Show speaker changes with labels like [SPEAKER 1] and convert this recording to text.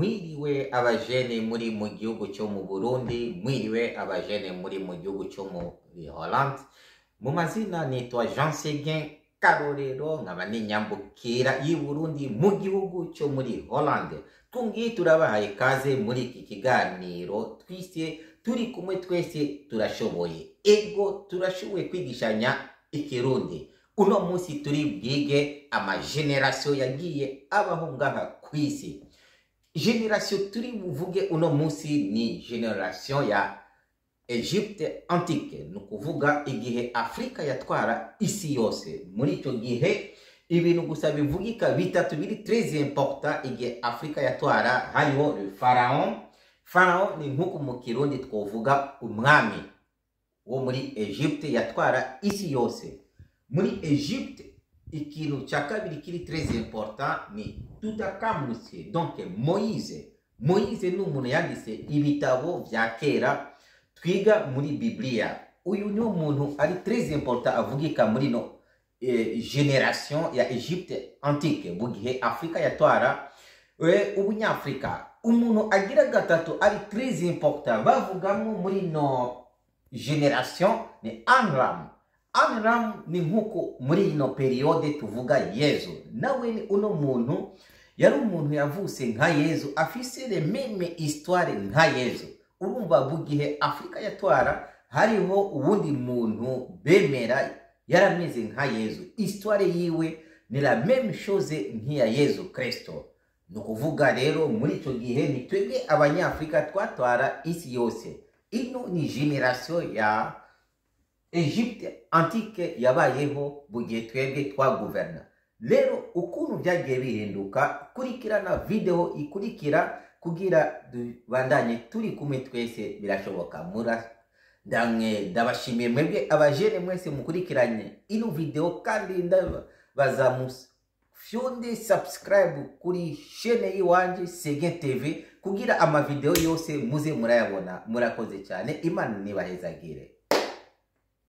[SPEAKER 1] Mwiriwe abajene muri mu gihugu cyo mu Burundi, mwiriwe abajene muri mu gihugu cyo muri Hollande. Mu mazina nitwa Jean Seguin Karorero, nkaba ninyambukira i Burundi mu gihugu cyo muri Hollande. Tungi turabahaye kaze muri iki kiganiro twise turi kumwe twese turashoboye. Ego turashoboye kwigishanya ikirundi. Uno munsi turi bwige amageneration yagiye abaho ngaha kwisi. Generation turi buvuge uno munsi ni generation ya Egypte antique, nukuvuga igihe Afrika yatwara isi yose. Muri icyo gihe ibintu gusa bivugika bitatu biri très important igihe Afrika yatwara, hariho le pharaon. Pharaon ni nkuko mu kirundi twovuga umwami wo muri Egypte yatwara isi yose. Muri Egypte ikintu cya kabiri kiri très important ni Tutankhamun, donc Moïse. Moïse ni umuntu yanditse ibitabo vya kera twiga muri Biblia. Uyu ni umuntu ari très important avugika muri no generation ya Egypte antique mu gihe Afrika yatwara ubunyafrika. Umuntu agira gatatu ari très important bavugamo muri no generation ni Amram. Amram ni nkuko muri ino periode tuvuga Yezu. Nawe ni uno muntu yari umuntu yavuse nka Yezu, afise le meme histoire nka Yezu. Urumva bugihe Afrika yatwara hariho uwundi muntu bemera yarameze nka Yezu. Histoire yiwe ni la même chose nk'iya Yezu Kristo. Nukuvuga rero muri icyo gihe ni twebwe abanyafrika twatwara isi yose. Ino ni generation ya Egypte antique yabayeho bugihe twebwe twagoverna. Rero ukuntu byagiye bihinduka, kurikirana video ikurikira kugira bandanye turi kumwe twese birashoboka. Ndabashimiye mwebwe abajene mwese mukurikiranye ino video, kandi ndabaza mufyonde subscribe kuri chaîne yiwanje Seguin TV kugira ama video yose muze murayabona. Murakoze cyane, Imana nibahezagire.